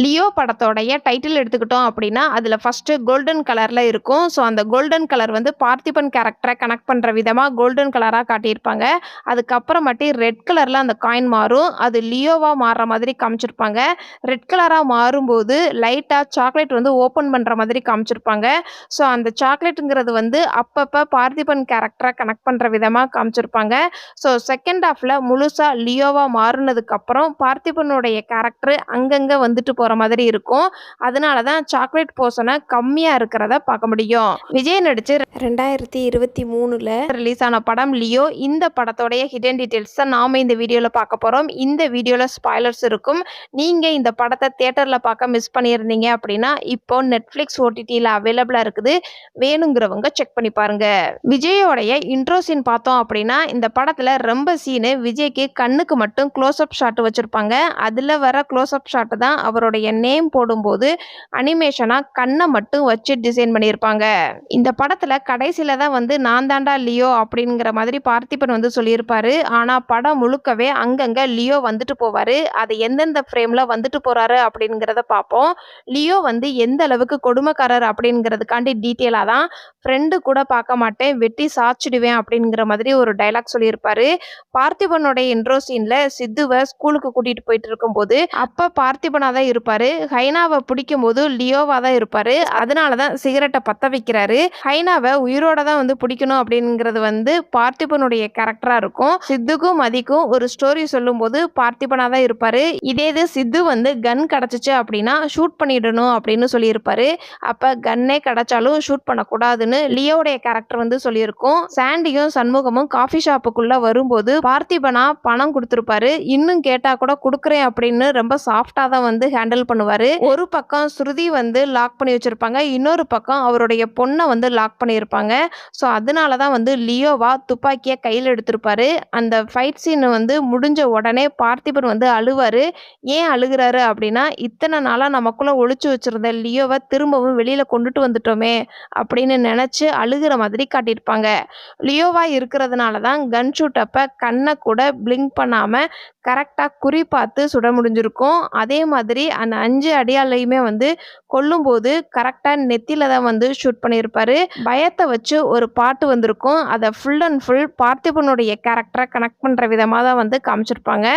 Leo படத்தோடைய title எடுத்துக்கிட்டோம் அப்படின்னா, அதில ஃபர்ஸ்ட்டு கோல்டன் கலர்ல இருக்கும். ஸோ, அந்த கோல்டன் கலர் வந்து பார்த்திபன் கேரக்டர கனெக்ட் பண்ற விதமா கோல்டன் கலரா காட்டியிருப்பாங்க. அதுக்கப்புறமாட்டி ரெட் கலர்ல அந்த காயின் மாறும். அது லியோவா மாறுற மாதிரி காமிச்சிருப்பாங்க. ரெட் கலரா மாறும்போது லைட்டா சாக்லேட் வந்து ஓப்பன் பண்ற மாதிரி காமிச்சிருப்பாங்க. ஸோ, அந்த சாக்லேட்டுங்கிறது வந்து அப்பப்ப பார்த்திபன் கேரக்டர கனெக்ட் பண்ற விதமா காமிச்சிருப்பாங்க. ஸோ, செகண்ட் ஹாஃப்ல முழுசா லியோவா மாறுனதுக்கப்புறம் பார்த்திபனுடைய கேரக்டர் அங்கங்க வந்துட்டு போற மாதிரி இருக்கும். அதனால தான் சாக்லேட் போர்ஷன கம்மியா இருக்கிறத பார்க்க முடியும். விஜய் நடிச்சு 2023ல ரிலீஸ் ஆன படம் லியோ. இந்த படத்தோடைய ஹிடன் டீடைல்ஸ் தான் நாம இந்த வீடியோல பார்க்க போறோம். இந்த வீடியோல ஸ்பாய்லர்ஸ் இருக்கும். நீங்க இந்த படத்த தியேட்டர்ல பார்க்க மிஸ் பண்ணியிருந்தீங்க அப்படின்னா, இப்போ Netflix OTTல அவைலபிளா இருக்குது. வேணுங்கிறவங்க செக் பண்ணி பாருங்க. விஜயோடைய இன்ட்ரோ சீன் பார்த்தோம் அப்படின்னா, இந்த படத்துல ரொம்ப சீனு விஜய்க்கு கண்ணுக்கு மட்டும் க்ளோஸ் அப் ஷாட் வச்சிருப்பாங்க. அதுல வர க்ளோஸ் அப் ஷாட் தான் அவருடைய நேம் போடும்போது அனிமேஷனா கண்ணை மட்டும் வச்சு டிசைன் பண்ணியிருப்பாங்க. இந்த படத்துல கடைசியில தான் வந்து நான் தாண்டா லியோ அப்படிங்கிற மாதிரி பார்த்திபன் வந்து சொல்லியிருப்பாரு. ஆனா படம் முழுக்கவே அங்கங்க லியோ வந்துட்டு போவாரு. அது எந்தெந்த ஃப்ரேம்ல வந்துட்டு போறாரு அப்படிங்கிறத பார்ப்போம். லியோ வந்து எந்த அளவுக்கு கொடுமைக்காரர் அப்படிங்கிறதுக்காண்டி டீட்டெயிலா தான் ஃப்ரெண்டு கூட பார்க்க மாட்டேன், வெட்டி சாச்சிடுவேன் அப்படிங்கிற மாதிரி ஒரு டைலாக் சொல்லியிருப்பாரு. பார்த்திபனோட இன்ட்ரோ சீன்ல சித்துவை ஸ்கூலுக்கு கூட்டிட்டு போயிட்டு இருக்கும்போது அப்ப பார்த்திபனா தான் இருப்பாரு. ஹைனாவை பிடிக்கும் போது லியோவா தான் இருப்பாரு. அதனாலதான் சிகரெட்டை பத்த வைக்கிறாரு. ஹைனாவை உயிரோட தான் வந்து பிடிக்கணும் அப்படிங்கிறது வந்து பார்த்திபனுடைய கேரக்டரா இருக்கும். சித்துக்கும் மதிக்கும் ஒரு ஸ்டோரி சொல்லும் போது பார்த்திபனா தான் இருப்பாரு. இதே இது சித்து வந்து கன் கிடைச்சிச்சு அப்படின்னா ஷூட் பண்ணிடணும் அப்படின்னு சொல்லியிருப்பாரு. அப்ப கன்னே கிடைச்சாலும் ஷூட் பண்ணக்கூடாதுன்னு லியோடைய கேரக்டர் வந்து சொல்லியிருக்கும். சாண்டியும் சண்முகமும் காஃபி ஷாப்புக்குள்ள வரும்போது பார்த்திபனா பணம் கொடுத்திருப்பாரு. இன்னும் கேட்டா கூட கொடுக்குறேன் அப்படின்னு ரொம்ப சாஃப்டா தான் வந்து ஹேண்டில் பண்ணுவாரு. ஒரு பக்கம் ஸ்ருதி வந்து லாக் பண்ணி வச்சிருப்பாங்க, இன்னொரு பக்கம் அவருடைய பொண்ணை வந்து லாக் பண்ணியிருப்பாங்க. ஸோ அதனால தான் வந்து லியோவா துப்பாக்கியை கையில் எடுத்திருப்பாரு. அந்த ஃபைட் சீன் வந்து முடிஞ்ச உடனே பார்த்திபன் வந்து அழுவாரு. ஏன் அழுகிறாரு அப்படின்னா, இத்தனை நாளாக நமக்குள்ள ஒளிச்சு வச்சிருந்த லியோவை திரும்பவும் வெளியில கொண்டுட்டு வந்துட்டோமே அப்படின்னு நினைச்சு அழுகிற மாதிரி காட்டியிருப்பாங்க. லியோவா இருக்கிறதுனால தான் கன் ஷூட் அப்ப கண்ணை கூட பிளிங்க் பண்ணாம கரெக்டா குறி பார்த்து சுட முடிஞ்சிருக்கும். அதே மாதிரி அந்த 5 அடியாலையுமே வந்து கொல்லும்போது கரெக்டா நெத்தியில தான் வந்து ஷூட் பண்ணியிருப்பாரு. பயத்தை வச்சு ஒரு பாட்டு வந்திருக்கும். அதை ஃபுல் அண்ட் ஃபுல் பார்த்திபனுடைய கேரக்டரை கனெக்ட் பண்ற விதமாக தான் வந்து காமிச்சிருப்பாங்க.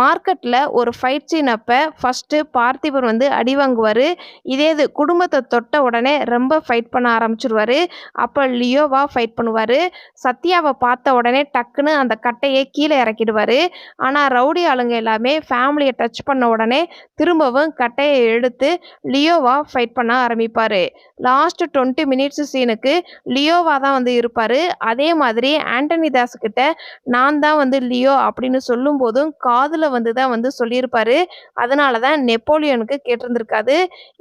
மார்க்கெட்ல ஒரு ஃபைட் சீன் அப்ப ஃபர்ஸ்ட் பார்த்திபன் வந்து அடி வாங்குவாரு. இதே இது குடும்பத்தை தொட்ட உடனே ரொம்ப ஃபைட் பண்ண ஆரம்பிச்சிருவாரு. அப்ப லியோவா ஃபைட் பண்ணுவாரு. சத்யாவை பார்த்த உடனே டக்குன்னு அந்த கட்டையை கீழே இறக்கிடுவாரு. ஆனா ரவுடி ஆளுங்க எல்லாமே ஃபேமிலியை டச் பண்ண உடனே திரும்பவும் கட்டையை எடுத்து லியோவா ஃபைட் பண்ண ஆரம்பிப்பாரு. லாஸ்ட் 20 மினிட்ஸ் சீனுக்கு லியோவா தான் வந்து இருப்பாரு. அதே மாதிரி ஆண்டனி தாஸ் கிட்ட நான் தான் வந்து லியோ அப்படின்னு சொல்லும் போதும் காதுல வந்து தான் வந்து சொல்லியிருப்பாரு. அதனால தான் நெப்போலியனுக்கு கேட்டிருந்திருக்காது.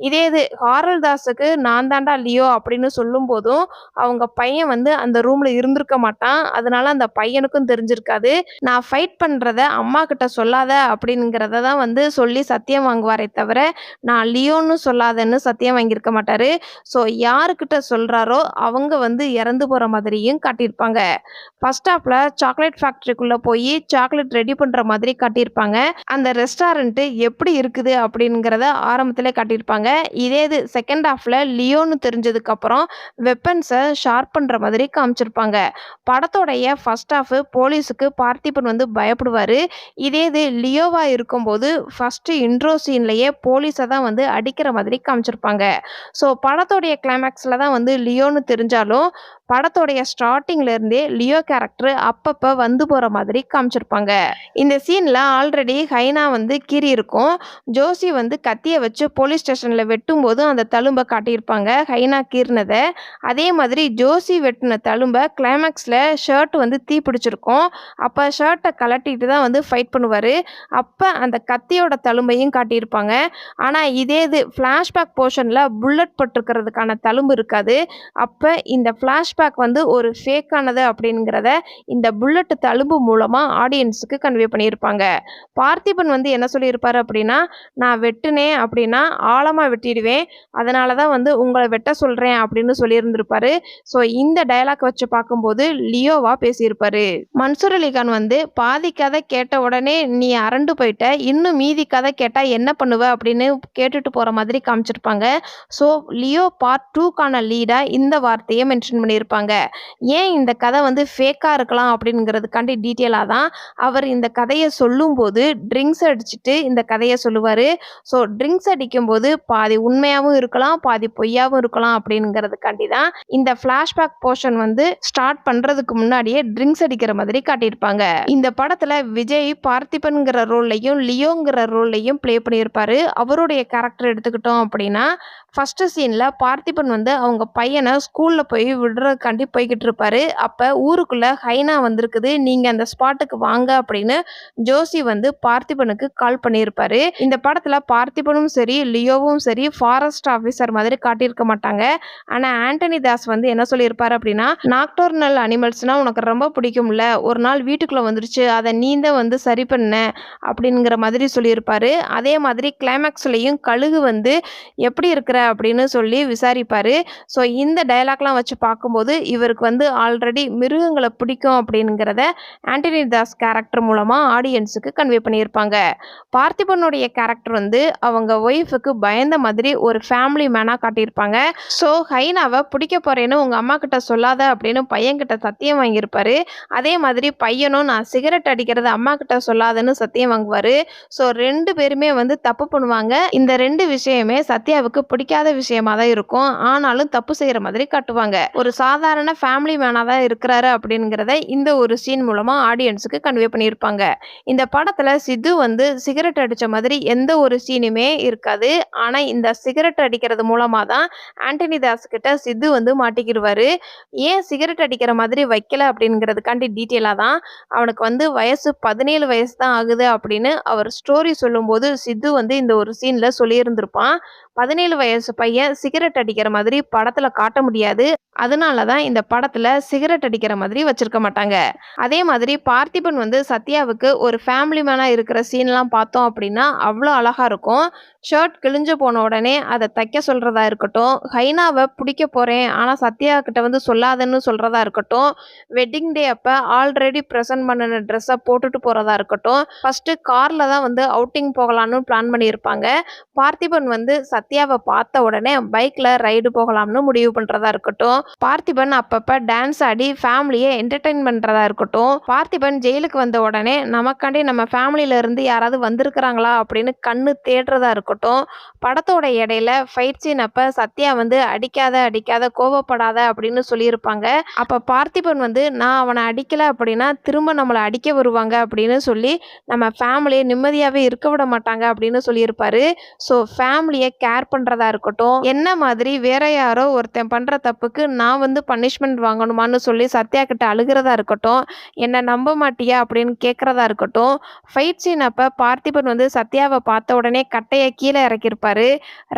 இதே இது ஹாரல் தாஸுக்கு நான் தாண்டா லியோ அப்படின்னு சொல்லும் போதும் அவங்க பையன் வந்து அந்த ரூம்ல இருந்திருக்க மாட்டான். அதனால அந்த பையனுக்கும் தெரிஞ்சிருக்காது. நான் ஃபைட் பண்றத அம்மா கிட்ட சொல்லாத அப்படிங்கிறத தான் வந்து சொல்லி சத்தியம் வாங்குவாரே தவிர நான் லியோன்னு சொல்லாதன்னு சத்தியம் வாங்கியிருக்க மாட்டாரு. ஸோ யாருக்கிட்ட சொல்றாரோ அவங்க வந்து இறந்து போற மாதிரியும் காட்டியிருப்பாங்க. ஃபர்ஸ்ட் ஹாஃப்ல சாக்லேட் ஃபேக்டரிக்குள்ள போய் சாக்லேட் ரெடி பண்ற மாதிரி காட்டியிருப்பாங்க. அந்த ரெஸ்டாரண்ட் எப்படி இருக்குது அப்படிங்கிறத ஆரம்பத்திலே காட்டியிருப்பாங்க. இதே இது செகண்ட் ஹாஃப்ல லியோன்னு தெரிஞ்சதுக்கு அப்புறம் வெப்பன்ஸை ஷார்ப் பண்ற மாதிரி காமிச்சிருப்பாங்க. படத்தோடைய ஃபர்ஸ்ட் ஹாஃப் போலீஸுக்கு பார்த்திபன் வந்து பயப்படுவாரு. இதே இது லியோவா இருக்கும்போது ஃபர்ஸ்ட் இன்ட்ரோ சீன்லயே போலீஸை தான் வந்து அடிக்கிற மாதிரி காமிச்சிருப்பாங்க. ஸோ படத்தோடைய கிளைமேக்ஸ்ல தான் வந்து லியோன்னு தெரிஞ்சாலும் படத்தோடைய ஸ்டார்டிங்ல இருந்தே லியோ கேரக்டர் அப்பப்ப வந்து போற மாதிரி காமிச்சிருப்பாங்க. இந்த சீன்ல ஆல்ரெடி ஹைனா வந்து கீறி இருக்கும். ஜோசி வந்து கத்தியை வச்சு போலீஸ் ஸ்டேஷன்ல வெட்டும் போது அந்த தழும்பை காட்டியிருப்பாங்க, ஹைனா கீறினதை. அதே மாதிரி ஜோசி வெட்டின தழும்பை கிளைமேக்ஸ்ல ஷர்ட் வந்து தீ பிடிச்சிருக்கும். அப்ப ஷர்ட்டை கலட்டிட்டு தான் வந்து ஃபைட் பண்ணுவாரு. அப்ப அந்த கத்தியோட தழும்பையும் காட்டியிருப்பாங்க. ஆனா இதே இது ஃபிளாஷ்பேக் போர்ஷன்ல புல்லட் பட்டிருக்கிறதுக்கான தழும்பு இருக்காது. அப்ப இந்த ஃபிளாஷ்பேக் வந்து ஒரு ஃபேக்கானது அப்படிங்கிறத இந்த புல்லட் தழும்பு மூலமா ஆடியன்ஸுக்கு கன்வே பண்ணியிருப்பாங்க. பார்த்திபன் வந்து என்ன சொல்லியிருப்பாரு அப்படின்னா, நான் வெட்டுனேன் அப்படின்னா ஆழமா வெட்டிடுவேன், அதனால தான் வந்து உங்களை வெட்ட சொல்றேன் அப்படின்னு சொல்லியிருந்திருப்பாரு. ஸோ இந்த டைலாக் வச்சு பார்க்கும்போது லியோவா பேசியிருப்பாரு. மன்சூர் அலிகான் வந்து பாதி கதை கேட்ட உடனே நீ அரண்டு போயிட்ட, இன்னும் மீதி கதை கேட்டா என்ன பண்ணுவ சொல்லுவ அப்படின்னு கேட்டுட்டு போற மாதிரி காமிச்சிருப்பாங்க. ஸோ லியோ பார்ட் 2க்கான லீடா இந்த வார்த்தைய மென்ஷன் பண்ணியிருப்பாங்க. ஏன் இந்த கதை வந்து ஃபேக்கா இருக்கலாம் அப்படிங்கிறதுக்காண்டி டீட்டெயிலா தான் அவர் இந்த கதைய சொல்லும்போது ட்ரிங்க்ஸ் அடிச்சுட்டு இந்த கதைய சொல்லுவாரு. ஸோ ட்ரிங்க்ஸ் அடிக்கும்போது பாதி உண்மையாவும் இருக்கலாம், பாதி பொய்யாவும் இருக்கலாம் அப்படிங்கிறதுக்காண்டி தான் இந்த ஃபிளாஷ்பேக் போர்ஷன் வந்து ஸ்டார்ட் பண்றதுக்கு முன்னாடியே ட்ரிங்க்ஸ் அடிக்கிற மாதிரி காட்டியிருப்பாங்க. இந்த படத்துல விஜய் பார்த்திபன்கிற ரோல்லையும் லியோங்கிற ரோல்லையும் ப்ளே பண்ணியிருப்பாரு. அவருடைய கேரக்டர் எடுத்துக்கிட்டோம் அப்படின்னா ஃபர்ஸ்ட் சீன்ல பார்த்திபன் வந்து அவங்க பையனை ஸ்கூல்ல போய் விடுறதுக்காண்டி போய்கிட்டு இருப்பாரு. அப்ப ஊருக்குள்ள ஹைனா வந்திருக்குது, நீங்க அந்த ஸ்பாட்டுக்கு வாங்க அப்படின்னு ஜோசி வந்து பார்த்திபனுக்கு கால் பண்ணியிருப்பாரு. இந்த படத்துல பார்த்திபனும் சரி லியோவும் சரி ஃபாரஸ்ட் ஆஃபீஸர் மாதிரி காட்டியிருக்க மாட்டாங்க. ஆனா ஆண்டனி தாஸ் வந்து என்ன சொல்லியிருப்பாரு அப்படின்னா, நாக்டோர்னல் அனிமல்ஸ்னா உனக்கு ரொம்ப பிடிக்கும்ல, ஒரு நாள் வீட்டுக்குள்ள வந்துருச்சு, அதை நீ தான் வந்து சரி பண்ண அப்படிங்கிற மாதிரி சொல்லியிருப்பாரு. அதே மாதிரி கிளைமேக்ஸ்லயும் கழுகு வந்து எப்படி இருக்கிற அப்படின்னு சொல்லி விசாரிப்பாரு. ஸோ இந்த டயலாக்லாம் வச்சு பார்க்கும்போது இவருக்கு வந்து ஆல்ரெடி மிருகங்களை பிடிக்கும் அப்படிங்கிறத ஆண்டனி தாஸ் கேரக்டர் மூலமா ஆடியன்ஸுக்கு கன்வே பண்ணியிருப்பாங்க. பார்த்திபனுடைய கேரக்டர் வந்து அவங்க ஒய்ஃபுக்கு பயந்த மாதிரி ஒரு ஃபேமிலி மேனா காட்டியிருப்பாங்க. ஸோ ஹைனாவை பிடிக்க போறேன்னு உங்க அம்மா கிட்ட சொல்லாத அப்படின்னு பையன்கிட்ட சத்தியம் வாங்கியிருப்பாரு. அதே மாதிரி பையனும் நான் சிகரெட் அடிக்கிறது அம்மா கிட்ட சொல்லாதன்னு சத்தியம் வாங்குவாரு. ஸோ 2 பேருமே வந்து தப்பு பண்ணுவாங்க. இந்த 2 விஷயமே சத்யாவுக்கு பிடிக்காத விஷயமா தான் இருக்கும். ஆனாலும் தப்பு செய்யற மாதிரி காட்டுவாங்க. ஒரு சாதாரண ஃபேமிலி மேனா தான் இருக்கிறாரு அப்படிங்கிறத இந்த ஒரு சீன் மூலமா ஆடியன்ஸுக்கு கன்வே பண்ணியிருப்பாங்க. இந்த படத்துல சித்து வந்து சிகரெட் அடிச்ச மாதிரி எந்த ஒரு சீனுமே இருக்காது. ஆனா இந்த சிகரெட் அடிக்கிறது மூலமா தான் ஆண்டனி தாஸ் கிட்ட சித்து வந்து மாட்டிக்கிடுவாரு. ஏன் சிகரெட் அடிக்கிற மாதிரி வைக்கல அப்படிங்கிறதுக்காண்டி டீட்டெயிலா தான் அவனுக்கு வந்து வயசு 17 வயசு தான் ஆகுது அப்படின்னு அவர் ஸ்டோரி சொல்லும்போது சித்து வந்து இந்த ஒரு சீன்ல சொல்லியிருந்திருப்பான். 17 வயசு பையன் சிகரெட் அடிக்கிற மாதிரி படத்துல காட்ட முடியாது. அதனால தான் இந்த படத்துல சிகரெட் அடிக்கிற மாதிரி வச்சிருக்க மாட்டாங்க. அதே மாதிரி பார்த்திபன் வந்து சத்யாவுக்கு ஒரு ஃபேமிலி மேனா இருக்கிற சீன்லாம் பார்த்தோம் அப்படின்னா அவ்வளோ அழகா இருக்கும். ஷர்ட் கிழிஞ்சு போன உடனே அதை தைக்க சொல்றதா இருக்கட்டும், ஹைனாவை பிடிக்க போறேன் ஆனா சத்யா கிட்ட வந்து சொல்லாதன்னு சொல்றதா இருக்கட்டும், வெட்டிங் டே அப்ப ஆல்ரெடி ப்ரெசென்ட் பண்ணின ட்ரெஸ்ஸை போட்டுட்டு போறதா இருக்கட்டும், ஃபர்ஸ்ட் கார்ல தான் வந்து அவுட்டிங் போகலான்னு பிளான் பண்ணியிருப்பாங்க. பார்த்திபன் வந்து சத்யாவை பார்த்த உடனே பைக்ல ரைடு போகலாம்னு முடிவு பண்றதா இருக்கட்டும், பார்த்திபன் அப்பப்ப டான்ஸ் ஆடி ஃபேமிலியை என்டர்டெயின் பண்றதா இருக்கட்டும், பார்த்திபன் ஜெயிலுக்கு வந்த உடனே நமக்காண்டி நம்ம ஃபேமிலியில இருந்து யாராவது வந்திருக்கிறாங்களா அப்படின்னு கண்ணு தேடுறதா இருக்கட்டும், படத்தோட இடையில ஃபைட் சீன் அப்ப சத்யா வந்து அடிக்காத அடிக்காத கோவப்படாத அப்படின்னு சொல்லியிருப்பாங்க. அப்ப பார்த்திபன் வந்து நான் அவனை அடிக்கல அப்படின்னா திரும்ப நம்மளை அடிக்க வருவாங்க அப்படின்னு சொல்லி நம்ம ஃபேமிலியை நிம்மதியாவே இருக்க விட மாட்டாங்க அப்படின்னு சொல்லியிருப்பாரு. ஸோ ஃபேமிலியை கேர் பண்றதா இருக்கட்டும், என்ன மாதிரி வேற யாரோ ஒருத்தன் பண்ற தப்புக்கு நான் வந்து பனிஷ்மெண்ட் வாங்கணுமான்னு சொல்லி சத்யா கிட்ட அழுகிறதா இருக்கட்டும், என்ன நம்ப மாட்டியா அப்படின்னு கேட்கறதா இருக்கட்டும், ஃபைட் சீன் அப்ப பார்த்திபன் வந்து சத்யாவை பார்த்த உடனே கட்டையை கீழே இறக்கியிருப்பாரு.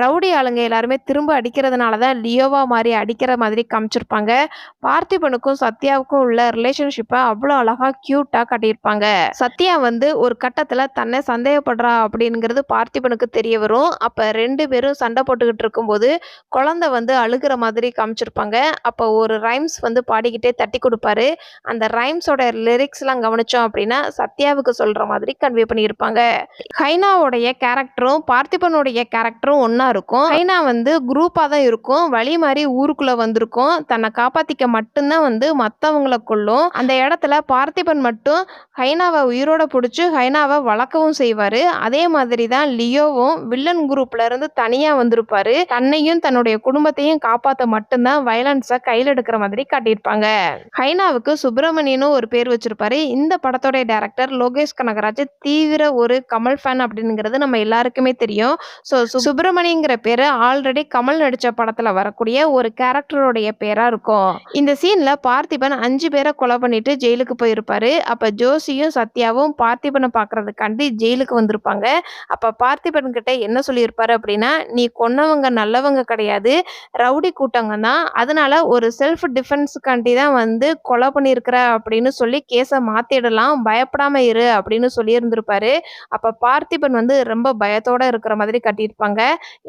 ரவுடி ஆளுங்க எல்லாருமே திரும்ப அடிக்கிறதுனால தான் லியோவா மாதிரி அடிக்கிற மாதிரி காமிச்சிருப்பாங்க. பார்த்திபனுக்கும் சத்யாவுக்கும் உள்ள ரிலேஷன்ஷிப்பை அவ்வளோ அழகா கியூட்டா காட்டியிருப்பாங்க. சத்யா வந்து ஒரு கட்டத்துல தன்னை சந்தேகப்படுறா அப்படிங்கிறது பார்த்திபனுக்கு தெரிய வரும். அப்ப 2 பேரும் சண்டை போட்டுக்கிட்டு இருக்கும்போது குழந்தை வந்து அழுகிற மாதிரி காமிச்சிருப்பாங்க. அப்போ ஒரு ரைம்ஸ் வந்து பாடிக்கிட்டே தட்டி கொடுப்பாரு. அந்த ரைம்ஸோட லிரிக்ஸ்லாம் கவனிச்சோம் அப்படின்னா சத்யாவுக்கு சொல்ற மாதிரி கன்வே பண்ணியிருப்பாங்க. ஹைனாவுடைய கேரக்டரும் பார்த்திபனுடைய கேரக்டரும் ஒன்னா இருக்கும். ஹைனா வந்து குரூப்பா தான் இருக்கும், வழி மாதிரி ஊருக்குள்ள வந்திருக்கும், தன்னை காப்பாத்திக்க மட்டும்தான் வந்து மற்றவங்களை கொல்லும். அந்த இடத்துல பார்த்திபன் மட்டும் ஹைனாவை உயிரோட பிடிச்சி ஹைனாவை வளர்க்கவும் செய்வாரு. அதே மாதிரி தான் லியோவும் வில்லன் குரூப்ல இருந்து தனியா வந்திருப்பாரு. தன்னையும் தன்னுடைய குடும்பத்தையும் காப்பாற்ற மட்டும்தான் வயலன்ஸை கையில் எடுக்கிற மாதிரி காட்டியிருப்பாங்க. ஹைனாவுக்கு சுப்பிரமணியனும் ஒரு பேர் வச்சிருப்பாரு. இந்த படத்தோட டைரக்டர் லோகேஷ் கனகராஜ் தீவிர ஒரு கமல் ஃபேன் அப்படிங்கிறது நம்ம எல்லாருக்குமே தெரியும். ஸோ சுப்பிரமணியங்கிற பேரு ஆல்ரெடி கமல் நடிச்ச படத்துல வரக்கூடிய ஒரு கேரக்டருடைய பேரா இருக்கும். இந்த சீன்ல பார்த்திபன் 5 பேரை கொலை பண்ணிட்டு ஜெயிலுக்கு போயிருப்பாரு. அப்ப ஜோசியும் சத்யாவும் பார்த்திபனை பார்க்கறதுக்காண்டி ஜெயிலுக்கு வந்திருப்பாங்க. அப்ப பார்த்திபன் கிட்ட என்ன சொல்லியிருப்பாரு அப்படின்னா, நீ கொன்னவங்க நல்லவங்க கிடையாது, ரவுடி கூட்டங்க தான், அதனால ஒரு செல்ஃப் டிஃபென்ஸுக்காண்டி தான் வந்து கொலை பண்ணியிருக்கிற அப்படின்னு சொல்லி கேஸை மாத்திடலாம், பயப்படாம இரு அப்படின்னு சொல்லியிருந்திருப்பாரு. அப்ப பார்த்திபன் வந்து ரொம்ப பயத்தோட இருக்கிற மாதிரி கட்டியிருப்பாங்க.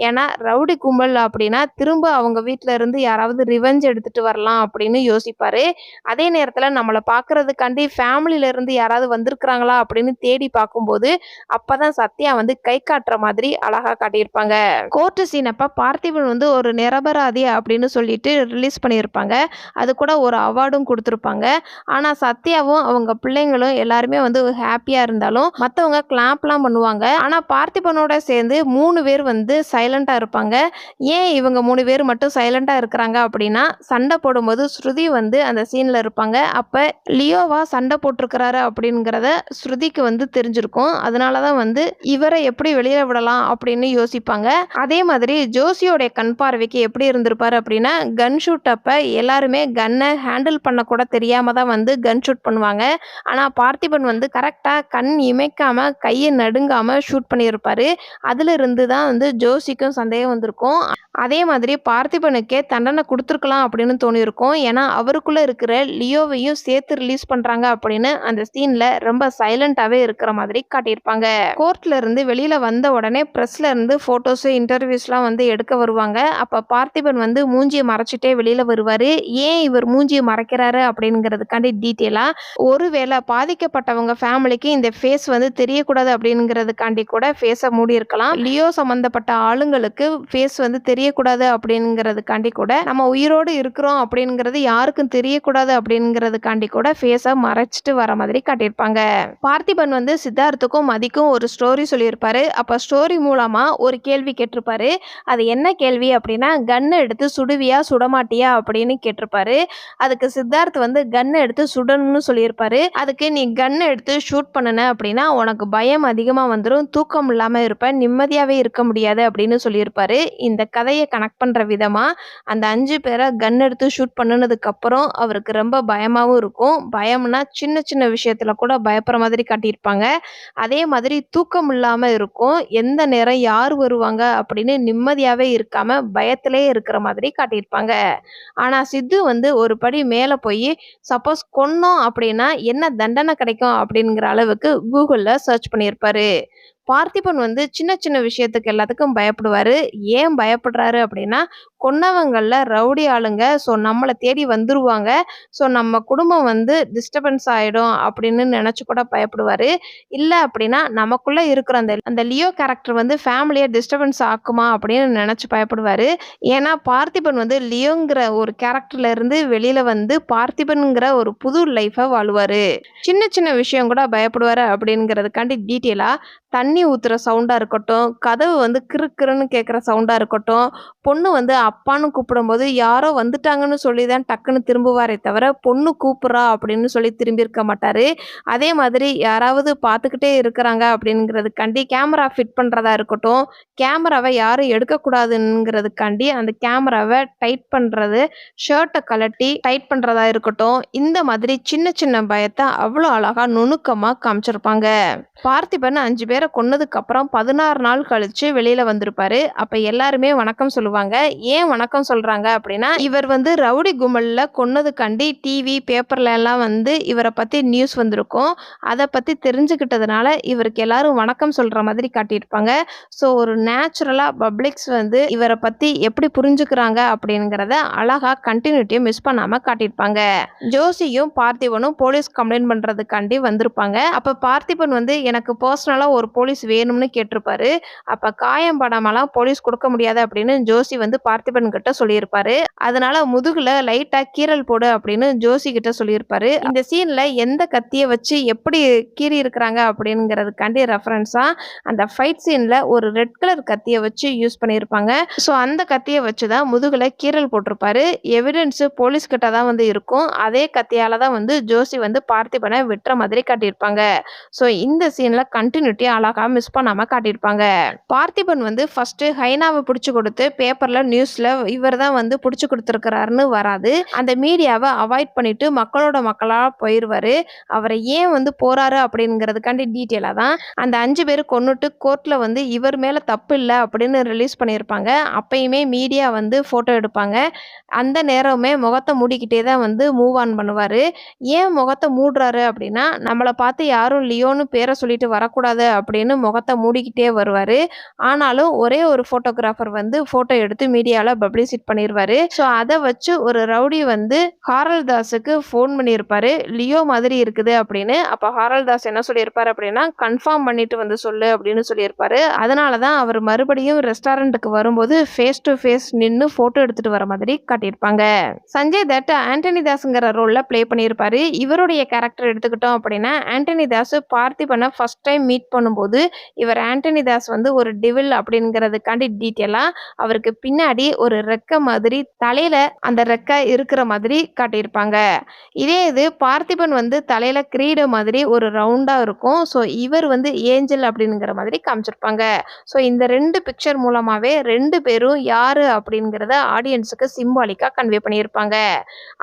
ஏன்னா ரவுடி கும்பல் அப்படின்னா திரும்ப அவங்க வீட்டுல இருந்து யாராவது ரிவெஞ்ச் எடுத்துட்டு வரலாம் அப்படின்னு யோசிப்பாரு. அதே நேரத்துல நம்மளை பார்க்கறதுக்காண்டி ஃபேமிலியில இருந்து யாராவது வந்திருக்கிறாங்களா அப்படின்னு தேடி பார்க்கும்போது அப்பதான் சத்யா வந்து கை காட்டுற மாதிரி அழகா காட்டியிருப்பாங்க. கோர்ட் சீன் அப்ப பார்த்திபன் வந்து ஒரு நிரபராதி அப்படின்னு சொல்லிட்டு ரிலீஸ் பண்ணியிருப்பாங்க. அது கூட ஒரு அவார்டும் குடுத்துருப்பாங்க. ஆனா சத்யாவும் அவங்க பிள்ளைங்களும் எல்லாருமே வந்து ஹேப்பியா இருந்தாலும் மத்தவங்க கிளாப்லாம் பண்ணுவாங்க. ஆனா பார்த்திபனோட சேர்ந்து 3 பேர் வந்து சைலண்டா இருப்பாங்க. ஏன் இவங்க 3 பேர் மட்டும் சைலண்டா இருக்கிறாங்க அப்படின்னா, சண்டை போடும்போது ஸ்ருதி வந்து அந்த சீன்ல இருப்பாங்க. அப்ப லியோவா சண்டை போட்டிருக்கிறாரு அப்படிங்கிறத ஸ்ருதிக்கு வந்து தெரிஞ்சிருக்கும். அதனால தான் வந்து இவரை எப்படி வெளியில விடலாம் அப்படின்னு யோசிப்பாங்க. அதே மாதிரி ஜோசியோடைய கண் பார்வைக்கு எப்படி இருந்திருப்பாரு அப்படின்னா, கன் ஷூட் அப்ப எல்லாருமே கன்னை ஹேண்டில் பண்ண கூட தெரியாம தான் வந்து கன் ஷூட் பண்ணுவாங்க. ஆனா பார்த்திபன் வந்து கரெக்டா கண் இமைக்காம கையை நடுங்காம ஷூட் பண்ணியிருப்பாரு. அதுல இருந்து தான் வந்து ஜோசிக்கும் சந்தேகம் வந்திருக்கும். அதே மாதிரி பார்த்திபனுக்கே தண்டனை கொடுத்துருக்கலாம் அப்படின்னு தோணியிருக்கும். ஏன்னா அவருக்குள்ள இருக்கிற லியோவையும் சேர்த்து ரிலீஸ் பண்றாங்க அப்படின்னு அந்த சீன்ல ரொம்ப சைலண்டாவே இருக்கிற மாதிரி காட்டியிருப்பாங்க. கோர்ட்ல இருந்து வெளியில வந்த உடனே பிரஸ்ல இருந்து போட்டோஸ் இன்டர்வியூஸ்லாம் வந்து எடுக்க வருவாங்க. அப்ப பார்த்திபன் வந்து மூஞ்சியை மறைச்சிட்டே வெளியில வருவாரு. ஏன் இவர் மூஞ்சியை மறைக்கிறாரு அப்படிங்கிறதுக்காண்டி டீட்டெயிலா ஒருவேளை பாதிக்கப்பட்டவங்க ஃபேமிலிக்கு இந்த ஃபேஸ் வந்து தெரியக்கூடாது அப்படிங்கிறதுக்காண்டி கூட ஃபேஸை மூடி இருக்கலாம். லியோ சம்பந்தப்பட்ட ஆளுங்களுக்கு ஃபேஸ் வந்து தெரியக்கூடாது அப்படிங்கிறதுக்காண்டி கூட நம்ம உயிரோடு இருக்கிறோம் அப்படிங்கிறது யாருக்கும் தெரியக்கூடாது அப்படிங்கிறதுக்காண்டி கூட ஃபேஸை மறைச்சிட்டு வர மாதிரி காட்டியிருப்பாங்க. பார்த்திபன் வந்து சித்தார்த்துக்கும் மதிக்கும் ஒரு ஸ்டோரி சொல்லியிருப்பாரு. அப்ப ஸ்டோரி மூலமா ஒரு கேள்வி கேட்டிருப்பாரு. அது என்ன கேள்வி அப்படின்னா, கன்னை எடுத்து சுடுவியா சுடமாட்டியா அப்படின்னு கேட்டிருப்பாரு. அதுக்கு சித்தார்த் வந்து கன்னை எடுத்து சுடணும்னு சொல்லியிருப்பாரு. அதுக்கு நீ கன்னை எடுத்து ஷூட் பண்ணுன அப்படின்னா உனக்கு பயம் அதிகமா வந்துடும், தூக்கம் இல்லாம இருப்ப, நிம்மதியாவே இருக்க முடியாது அப்படின்னு சொல்லியிருப்பாரு. இந்த கதையை கனெக்ட் பண்ற விதமா அந்த 5 பேரை கன் எடுத்து ஷூட் பண்ணுனதுக்கு அப்புறம் அவருக்கு ரொம்ப பயமாவும் இருக்கும். பயம்னா சின்ன சின்ன விஷயத்துல கூட பயப்படுற மாதிரி காட்டியிருப்பாங்க. அதே மாதிரி தூக்கம் இல்லாம இருக்கும். எந்த நேரம் யார் வருவாங்க அப்படின்னு நிம்மதியாவே இருக்காம பயத்திலே இருக்கிற மாதிரி காட்டியிருப்பாங்க. ஆனா சித்து வந்து ஒரு படி மேல போய் சப்போஸ் கொன்னோம் அப்படின்னா என்ன தண்டனை கிடைக்கும் அப்படிங்கிற அளவுக்கு கூகுள்ல சர்ச் பண்ணியிருப்பாரு. பார்த்திபன் வந்து சின்ன சின்ன விஷயத்துக்கு எல்லாத்துக்கும் பயப்படுவாரு. ஏன் பயப்படுறாரு அப்படின்னா, கொன்னவங்கள்ல ரவுடி ஆளுங்க. ஸோ நம்மள தேடி வந்துருவாங்க. ஸோ நம்ம குடும்பம் வந்து டிஸ்டர்பன்ஸ் ஆயிடும் அப்படின்னு நினைச்சு கூட பயப்படுவாரு. இல்ல அப்படின்னா நமக்குள்ள இருக்கிற அந்த அந்த லியோ கேரக்டர் வந்து ஃபேமிலிய டிஸ்டர்பன்ஸ் ஆக்குமா அப்படின்னு நினைச்சு பயப்படுவாரு. ஏன்னா பார்த்திபன் வந்து லியோங்கிற ஒரு கேரக்டர்ல இருந்து வெளியில வந்து பார்த்திபன்ங்கிற ஒரு புது லைஃப வாழுவாரு. சின்ன சின்ன விஷயம் கூட பயப்படுவாரு அப்படிங்கிறதுக்காண்டி டீட்டெயிலா தண்ணி ஊத்துற சவுண்டா இருக்கட்டும், கதவு வந்து கிறுக்கிறுன்னு கேட்குற சவுண்டா இருக்கட்டும், பொண்ணு வந்து அப்பான்னு கூப்பிடும்போது யாரோ வந்துட்டாங்கன்னு சொல்லி தான் டக்குன்னு திரும்புவாரே தவிர, பொண்ணு கூப்பிட்றா அப்படின்னு சொல்லி திரும்பியிருக்க மாட்டாரு. அதே மாதிரி யாராவது பார்த்துக்கிட்டே இருக்கிறாங்க அப்படிங்கிறதுக்காண்டி கேமரா ஃபிட் பண்றதா இருக்கட்டும், கேமராவை யாரும் எடுக்கக்கூடாதுங்கிறதுக்காண்டி அந்த கேமராவை டைட் பண்றது, ஷர்ட்டை கழட்டி டைட் பண்றதா இருக்கட்டும், இந்த மாதிரி சின்ன சின்ன பயத்த அவ்வளோ அழகா நுணுக்கமா காமிச்சிருப்பாங்க. பார்த்திபன் 5 பேரை கொன்னதுக்கு அப்புறம் 16 நாள் கழிச்சு வெளியில வந்திருப்பாரு. அப்ப எல்லாருமே வணக்கம் சொல்லுவாங்க. ஏன் வணக்கம் சொல்றாங்க அப்படின்னா, இவர் வந்து ரவுடி கும்பல்ல கொன்னதுக்காண்டி டிவி, பேப்பர்ல எல்லாம் வந்து இவரை பத்தி நியூஸ் வந்திருக்கும். அதை பத்தி தெரிஞ்சுக்கிட்டதுனால இவருக்கு எல்லாரும் வணக்கம் சொல்ற மாதிரி காட்டியிருப்பாங்க. ஸோ ஒரு நேச்சுரலா பப்ளிக்ஸ் வந்து இவரை பத்தி எப்படி புரிஞ்சுக்கிறாங்க அப்படிங்கிறத அழகா கண்டினியூட்டியை மிஸ் பண்ணாம காட்டியிருப்பாங்க. ஜோசியும் பார்த்திபனும் போலீஸ் கம்ப்ளைண்ட் பண்றதுக்காண்டி வந்திருப்பாங்க. அப்ப பார்த்திபன் வந்து எனக்கு பர்சனலா ஒரு போலீஸ் வேணும்னு கேட்டிருப்பாரு. அப்ப காயம் படாமலாம் போலீஸ் கொடுக்க முடியாது அப்படின்னு ஜோசி வந்து பார்த்திபன் கிட்ட சொல்லியிருப்பாரு. அதனால முதுகுல லைட்டா கீறல் போடு அப்படின்னு ஜோசி கிட்ட சொல்லியிருப்பாரு. இந்த சீன்ல எந்த கத்தியை வச்சு எப்படி கீறி இருக்கிறாங்க அப்படிங்கிறதுக்காண்டி ரெஃபரன்ஸா அந்த ஃபைட் சீன்ல ஒரு ரெட் கலர் கத்தியை வச்சு யூஸ் பண்ணியிருப்பாங்க. ஸோ அந்த கத்தியை வச்சு தான் முதுகுல கீறல் போட்டிருப்பாரு. எவிடன்ஸ் போலீஸ் கிட்ட தான் வந்து இருக்கும். அதே கத்தியால தான் வந்து ஜோசி வந்து பார்த்திபனை வெட்டுற மாதிரி காட்டியிருப்பாங்க. ஸோ இந்த சீன்ல கண்டினியூட்டி அழகா மிஸ் பண்ணாம காட்டியிருப்பாங்க. பார்த்திபன் வந்து ஃபர்ஸ்ட் ஹைனாவை பிடிச்சு கொடுத்து பேப்பர்ல நியூஸ்ல இவர் தான் வந்து பிடிச்சு கொடுத்துருக்கிறாருன்னு வராது. அந்த மீடியாவை அவாய்ட் பண்ணிட்டு மக்களோட மக்களா போயிருவாரு. அவரை ஏன் வந்து போறாரு அப்படிங்கிறதுக்காண்டி டீட்டெயிலா தான் அந்த 5 பேர் கொன்னுட்டு கோர்ட்ல வந்து இவர் மேல தப்பு இல்லை அப்படின்னு ரிலீஸ் பண்ணியிருப்பாங்க. அப்பயுமே மீடியா வந்து போட்டோ எடுப்பாங்க. அந்த நேரமே முகத்தை மூடிக்கிட்டே தான் வந்து மூவ் ஆன் பண்ணுவாரு. ஏன் முகத்தை மூடுறாரு அப்படின்னா, நம்மளை பார்த்து யாரும் லியோன்னு பேரை சொல்லிட்டு வரக்கூடாது அப்படின்னு முகத்த மூடிக்கிட்டே வருவாரு. ஆனாலும் ஒரே ஒரு ஃபோட்டோகிராஃபர் வந்து ஃபோட்டோ எடுத்து மீடியால பப்ளிசிட் பண்ணிருவாரு. ஸோ அத வச்சு ஒரு ரவுடி வந்து ஹாரல் தாஸுக்கு ஃபோன் பண்ணியிருப்பாரு. லியோ மாதிரி இருக்குது அப்படின்னு. அப்ப ஹாரல் தாஸ் என்ன சொல்லியிருப்பாரு அப்படின்னா, "கன்ஃபார்ம் பண்ணிட்டு வந்து சொல்லு" அப்படின்னு சொல்லியிருப்பாரு. அதனால தான் அவர் மறுபடியும் ரெஸ்டாரண்ட்டுக்கு வரும்போது ஃபேஸ் டு ஃபேஸ் நின்னு ஃபோட்டோ எடுத்துட்டு வர மாதிரி காட்டியிருப்பாங்க. சஞ்சய் தட் ஆண்டனி தாஸ்ங்கிற ரோல்ல ப்ளே பண்ணியிருப்பாரு. இவருடைய கேரக்டர் எடுத்துக்கிட்டோம் அப்படின்னா, ஆண்டனி தாஸ் பார்த்திபன ஃபர்ஸ்ட் டைம் மீட் பண்ணும்போது, இவர் ஆண்டனி தாஸ் வந்து ஒரு டெவில் அப்படிங்கிறதுக்காண்டி டீட்டெயிலா அவருக்கு பின்னாடி ஒரு ரெக்க மாதிரி தலையில அந்த ரெக்க இருக்கிற மாதிரி காட்டியிருப்பாங்க. இதே இது பார்த்திபன் வந்து தலையில கிரீடம் மாதிரி ஒரு ரவுண்டா இருக்கும். ஸோ இவர் வந்து ஏஞ்சல் அப்படிங்கிற மாதிரி காமிச்சிருப்பாங்க. ஸோ இந்த 2 பிக்சர் மூலமாவே 2 பேரும் யாரு அப்படிங்கிறத ஆடியன்ஸுக்கு சிம்பாலிக்கா கன்வே பண்ணியிருப்பாங்க.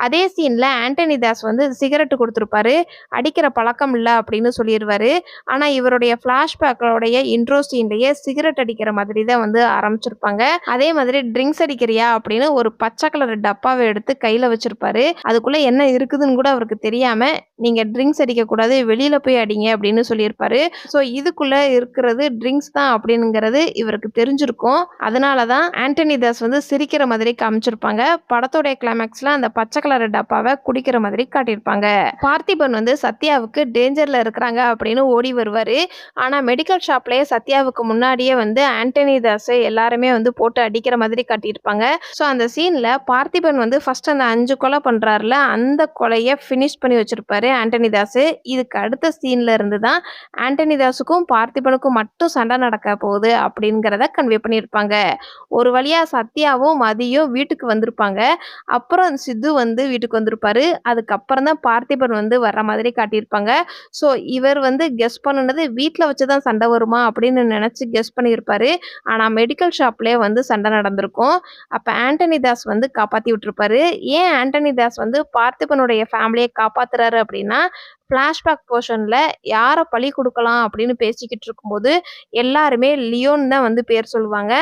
அதே சீன்ல ஆண்டனி தாஸ் வந்து சிகரெட் குடுத்திருப்பாரு. அடிக்கிற பழக்கம் இல்ல அப்படின்னு சொல்லிருவாரு. ஆனா இவருடைய ஃபிளாஷ்பேக்கோடைய இன்ட்ரோ சீன்லயே சிகரெட் அடிக்கிற மாதிரி தான் வந்து ஆரம்பிச்சிருப்பாங்க. அதே மாதிரி ட்ரிங்க்ஸ் அடிக்கிறியா அப்படின்னு ஒரு பச்சை கலர் டப்பாவ எடுத்து கையில வச்சிருப்பாரு. அதுக்குள்ள என்ன இருக்குதுன்னு கூட அவருக்கு தெரியாம, நீங்க ட்ரிங்க்ஸ் அடிக்கக்கூடாது, வெளியில போய் அடிங்க அப்படின்னு சொல்லியிருப்பாரு. ஸோ இதுக்குள்ள இருக்கிறது ட்ரிங்க்ஸ் தான் அப்படிங்கிறது இவருக்கு தெரிஞ்சிருக்கும். அதனால தான் ஆண்டனி தாஸ் வந்து சிரிக்கிற மாதிரி காமிச்சிருப்பாங்க. படத்தோடைய கிளைமாக்ஸ்ல அந்த பச்சை கலர் டப்பாவ குடிக்கிற மாதிரி காட்டியிருப்பாங்க. பார்த்திபன் வந்து சத்யாவுக்கு டேஞ்சர்ல இருக்கிறாங்க அப்படின்னு ஓடி வருவாரு. ஆனா மெடிக்கல் ஷாப்லயே சத்யாவுக்கு முன்னாடியே வந்து ஆண்டனி தாஸ் எல்லாருமே வந்து போட்டு அடிக்கிற மாதிரி காட்டியிருப்பாங்க. ஸோ அந்த சீன்ல பார்த்திபன் வந்து ஃபர்ஸ்ட் அந்த 5 கொலை பண்றாருல, அந்த கொலைய ஃபினிஷ் பண்ணி வச்சிருப்பாரு ஆண்டனி தாஸ். இதுக்கு அடுத்த சீன்ல இருந்து தான் ஆண்டனி தாஸுக்கும் பார்த்திபனுக்கும் மட்டும் சண்டை நடக்க போகுது அப்படிங்கிறத கன்வே பண்ணியிருப்பாங்க. ஒரு வழியா சத்யாவும் மதியும் வீட்டுக்கு வந்திருப்பாங்க. அப்புறம் சித்து வந்து வீட்டுக்கு வந்திருப்பாரு. அதுக்கப்புறம் தான் பார்த்திபன் வந்து வர்ற மாதிரி காட்டியிருப்பாங்க. ஸோ இவர் வந்து கெஸ் பண்ணுனது வீட்ல வச்சு தான் சண்டை வருமா அப்படின்னு நினைச்சு கெஸ் பண்ணியிருப்பாரு. ஆனா மெடிக்கல் ஷாப்லயே வந்து சண்டை நடந்திருக்கும். அப்ப ஆண்டனி தாஸ் வந்து காப்பாத்தி விட்டுருப்பாரு. ஏன் ஆண்டனி தாஸ் வந்து பார்த்திபனுடைய ஃபேமிலியை காப்பாத்துறாரு அப்படின்னா, ஃபிளாஷ்பேக் போர்ஷன்ல யார பலி குடுக்கலாம் அப்படின்னு பேசிக்கிட்டு இருக்கும்போது, எல்லாருமே லியோன்னு தான் வந்து பேர் சொல்லுவாங்க.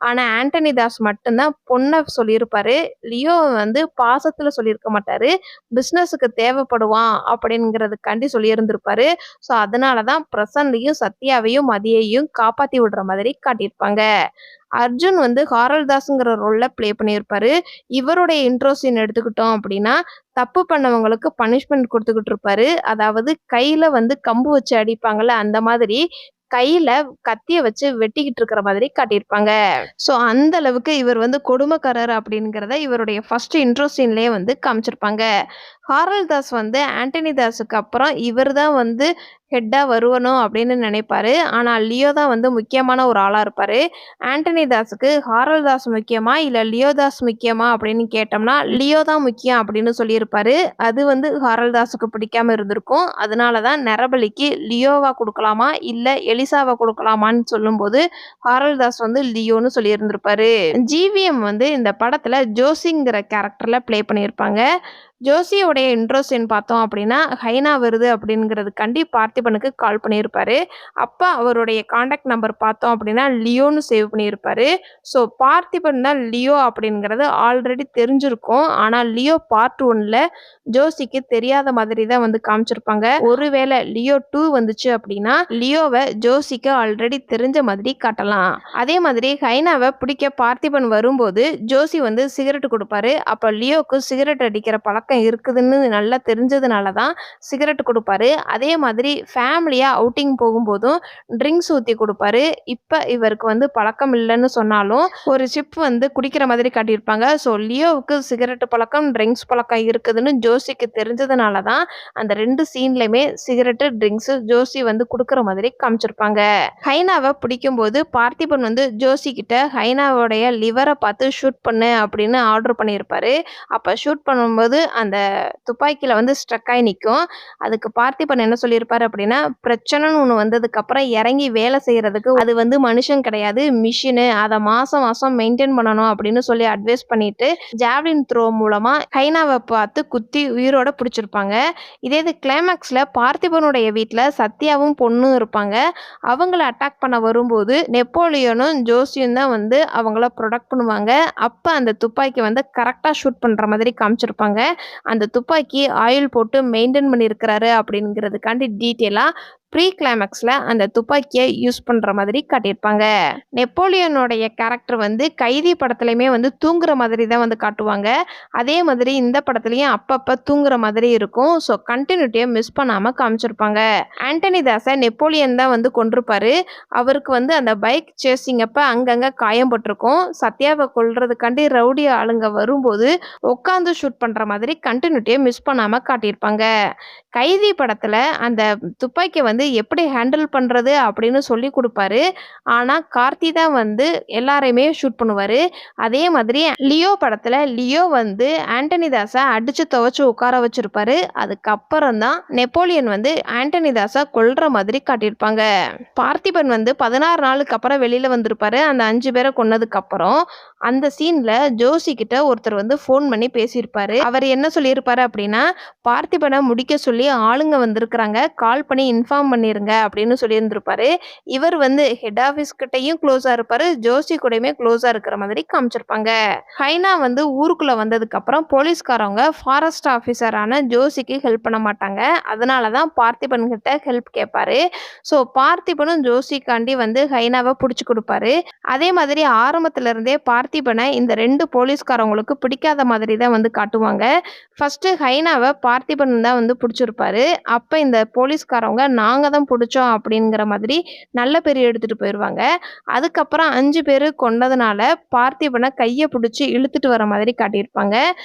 ஆனா ஆண்டனி தாஸ் மட்டும் தான் பொண்ண சொல்லியிருப்பாரு. லியோ வந்து பாசத்துல சொல்லியிருக்க மாட்டாரு. பிசினஸுக்கு தேவைப்படுவான் அப்படிங்கிறதுக்காண்டி சொல்லியிருந்திருப்பாரு. ஸோ அதனால தான் பிரசன்னையும், சத்யாவையும், மதியையும் காப்பாத்தி விடுற மாதிரி காட்டியிருப்பாங்க. அர்ஜுன் வந்து ஹாரல் தாஸ்ங்கிற ரோல்ல ப்ளே பண்ணியிருப்பாரு. இவருடைய இன்ட்ரோ சீன் எடுத்துக்கிட்டோம் அப்படின்னா, தப்பு பண்ணவங்களுக்கு பனிஷ்மென்ட் குடுத்துக்கிட்டு இருப்பாரு. அதாவது கையில வந்து கம்பு வச்சு அடிப்பாங்கல்ல, அந்த மாதிரி கையில கத்திய வச்சு வெட்டிக்கிட்டு இருக்கிற மாதிரி காட்டியிருப்பாங்க. ஸோ அந்த அளவுக்கு இவர் வந்து கொடுமைக்காரர் அப்படிங்கிறத இவருடைய ஃபர்ஸ்ட் இன்ட்ரோ சீன்லயே வந்து காமிச்சிருப்பாங்க. ஹாரல் தாஸ் வந்து ஆண்டனி தாஸுக்கு அப்புறம் இவர் தான் வந்து ஹெட்டா வருவணும் அப்படின்னு நினைப்பாரு. ஆனா லியோ தான் வந்து முக்கியமான ஒரு ஆளா இருப்பாரு. ஆண்டனி தாஸுக்கு ஹாரல் தாஸ் முக்கியமா இல்ல லியோ தாஸ் முக்கியமா அப்படின்னு கேட்டோம்னா, லியோ தான் முக்கியம் அப்படின்னு சொல்லியிருப்பாரு. அது வந்து ஹாரல் தாஸுக்கு பிடிக்காம இருந்திருக்கும். அதனால தான் நரபலிக்கு லியோவா குடுக்கலாமா இல்ல எலிசாவா குடுக்கலாமான்னு சொல்லும்போது, ஹாரல் தாஸ் வந்து லியோன்னு சொல்லியிருந்திருப்பாரு. ஜிவிஎம் வந்து இந்த படத்துல ஜோசிங்கிற கேரக்டர்ல ப்ளே பண்ணியிருப்பாங்க. ஜோசியோடைய இன்ட்ரோ சீன் பார்த்தோம் அப்படின்னா, ஹைனா வருது அப்படிங்கிறதுக்காண்டி பார்த்திபனுக்கு கால் பண்ணியிருப்பாரு. அப்ப அவருடைய கான்டாக்ட் நம்பர் பார்த்தோம் அப்படின்னா, லியோன்னு சேவ் பண்ணியிருப்பாரு. ஸோ பார்த்திபன் தான் லியோ அப்படிங்கிறது ஆல்ரெடி தெரிஞ்சிருக்கும். ஆனா லியோ பார்ட் 1ல ஜோசிக்கு தெரியாத மாதிரி தான் வந்து காமிச்சிருப்பாங்க. ஒருவேளை லியோ 2 வந்துச்சு அப்படின்னா, லியோவ ஜோசிக்கு ஆல்ரெடி தெரிஞ்ச மாதிரி காட்டலாம். அதே மாதிரி ஹைனாவ பிடிக்க பார்த்திபன் வரும்போது, ஜோசி வந்து சிகரெட் குடுப்பாரு. அப்ப லியோக்கு சிகரெட் அடிக்கிற பழக்கம் இருக்குதுன்னு நல்லா தெரிஞ்சதுனால தான் சிகரெட் குடுப்பாரு. அதே மாதிரி ஃபேமிலியா அவுட்டிங் போகும்போதும் ட்ரிங்க்ஸ் ஊத்தி குடுப்பாரு. இப்ப இவருக்கு வந்து பழக்கம் இல்லன்னு சொன்னாலும், ஒரு சிப் வந்து குடிக்கிற மாதிரி காட்டியிருப்பாங்க. ஸோ லியோவுக்கு சிகரெட் பழக்கம், ட்ரிங்க்ஸ் பழக்கம் இருக்குதுன்னு ஜோசிக்கு தெரிஞ்சதுனால தான் அந்த 2 சீன்லயுமே சிகரெட், ட்ரிங்க்ஸ் ஜோசி வந்து குடுக்குற மாதிரி காமிச்சிருப்பாங்க. ஹைனாவ பிடிக்கும்போது பார்த்திபன் வந்து ஜோசி கிட்ட ஹைனாவோடைய லிவர பார்த்து ஷூட் பண்ணு அப்படின்னு ஆர்டர் பண்ணியிருப்பாரு. அப்ப ஷூட் பண்ணும்போது அந்த துப்பாக்கியில வந்து ஸ்ட்ரக் ஆயி நிக்கும். அதுக்கு பார்த்திபன் என்ன சொல்லியிருப்பாரு அப்படின்னா, பிரச்சனைன்னு ஒண்ணு வந்ததுக்கப்புறம் இறங்கி வேலை செய்யறதுக்கு அது வந்து மனுஷன் கிடையாது, மிஷினு. அத மாசம் மாசம் மெயின்டெயின் பண்ணணும் அப்படின்னு சொல்லி அட்வைஸ் பண்ணிட்டு, ஜாவ்லின் த்ரோ மூலமா ஹைனாவ பார்த்து குத்தி உயிரோட பிடிச்சிருப்பாங்க. இதே இது கிளைமாக்ஸ்ல பார்த்திபனுடைய வீட்ல சத்யாவும் பொண்ணும் இருப்பாங்க. அவங்கள அட்டாக் பண்ண வரும்போது நெப்போலியனும் ஜோசியும் தான் வந்து அவங்கள ப்ரொடெக்ட் பண்ணுவாங்க. அப்ப அந்த துப்பாக்கி வந்து கரெக்டா ஷூட் பண்ற மாதிரி காமிச்சிருப்பாங்க. அந்த துப்பாக்கி ஆயில் போட்டு மெயின்டெயின் பண்ணியிருக்கிறாரு அப்படிங்கிறதுக்காண்டி டீட்டெயிலா ப்ரீ கிளைமாக்ஸ்ல அந்த துப்பாக்கிய யூஸ் பண்ற மாதிரி காட்டியிருப்பாங்க. நெப்போலியனுடைய கேரக்டர் வந்து கைதி படத்துலயுமே வந்து தூங்குற மாதிரி தான் வந்து காட்டுவாங்க. அதே மாதிரி இந்த படத்துலயும் அப்பப்ப தூங்குற மாதிரி இருக்கும். ஸோ கன்டினியூட்டிய மிஸ் பண்ணாம காமிச்சிருப்பாங்க. ஆண்டனி தாஸ நெப்போலியன் தான் வந்து கொன்றுப்பாரு. அவருக்கு வந்து அந்த பைக் சேசிங் அப்ப அங்கங்க காயம் பட்டிருக்கும். சத்யாவ கொல்றதுக்காண்டி ரவுடி ஆளுங்க வரும்போது உட்காந்து ஷூட் பண்ற மாதிரி கன்டினியூட்டிய மிஸ் பண்ணாம காட்டியிருப்பாங்க. கைதி படத்துல அந்த துப்பாக்கிய வந்து எப்படி ஹேண்டில் பண்றது அப்படின்னு சொல்லிக் குடுப்பாரு. ஆனா, கார்த்தி தான் வந்து எல்லாரையுமே ஷூட் பண்ணுவாரு. அதே மாதிரி லியோ படத்துல லியோ வந்து ஆண்டனி தாஸ அடிச்சு துவைச்சு உட்கார வச்சிருப்பாரு. அதுக்கப்புறம் தான் நெப்போலியன் வந்து ஆண்டனி தாஸ கொல்ற மாதிரி காட்டியிருப்பாங்க. பார்த்திபன் வந்து 16 நாளுக்கு அப்புறம் வெளியில வந்திருப்பாரு. அந்த 5 பேர கொன்னதுக்கு அப்புறம். அந்த சீன்ல ஜோசி கிட்ட ஒருத்தர் வந்து ஃபோன் பண்ணி பேசியிருப்பாரு. அவர் என்ன சொல்லியிருப்பாரு அப்படின்னா, பார்த்திபன முடிக்க சொல்லி ஆளுங்க வந்திருக்கிறாங்க. கால் பண்ணி இன்ஃபார்ம் பண்ணிருங்க அப்படின்னு சொல்லியிருந்திருப்பாரு. இவர் வந்து ஹெட் ஆஃபீஸ் கிட்டயும் க்ளோஸா இருப்பாரு. ஜோசி கூடயுமே க்ளோஸா இருக்கிற மாதிரி காமிச்சிருப்பாங்க. ஹைனா வந்து ஊருக்குள்ள வந்ததுக்கு அப்புறம் போலீஸ்காரவங்க ஃபாரஸ்ட் ஆஃபீஸரான ஜோசிக்கு ஹெல்ப் பண்ண மாட்டாங்க. அதனால தான் பார்த்திபன் கிட்ட ஹெல்ப் கேட்பாரு. ஸோ பார்த்திபனும் ஜோசிக்காண்டி வந்து ஹைனாவை பிடிச்சு கொடுப்பாரு. அதே மாதிரி ஆரம்பத்துல இருந்தே பார்த்திபனை இந்த 2 போலீஸ்காரவங்களுக்கு பிடிக்காத மாதிரி தான் வந்து காட்டுவாங்க. ஃபர்ஸ்ட் ஹைனாவை பார்த்திபன் தான் வந்து பிடிச்சிருப்பாரு. அப்ப இந்த போலீஸ்காரவங்க நாங்க தான் பிடிச்சோம் அப்படிங்கிற மாதிரி நல்ல பேர் எடுத்துட்டு போயிருவாங்க. அதுக்கப்புறம் 5 பேரு கொண்டதுனால பார்த்திபனை கைய பிடிச்சி இழுத்துட்டு வர மாதிரி காட்டியிருப்பாங்க.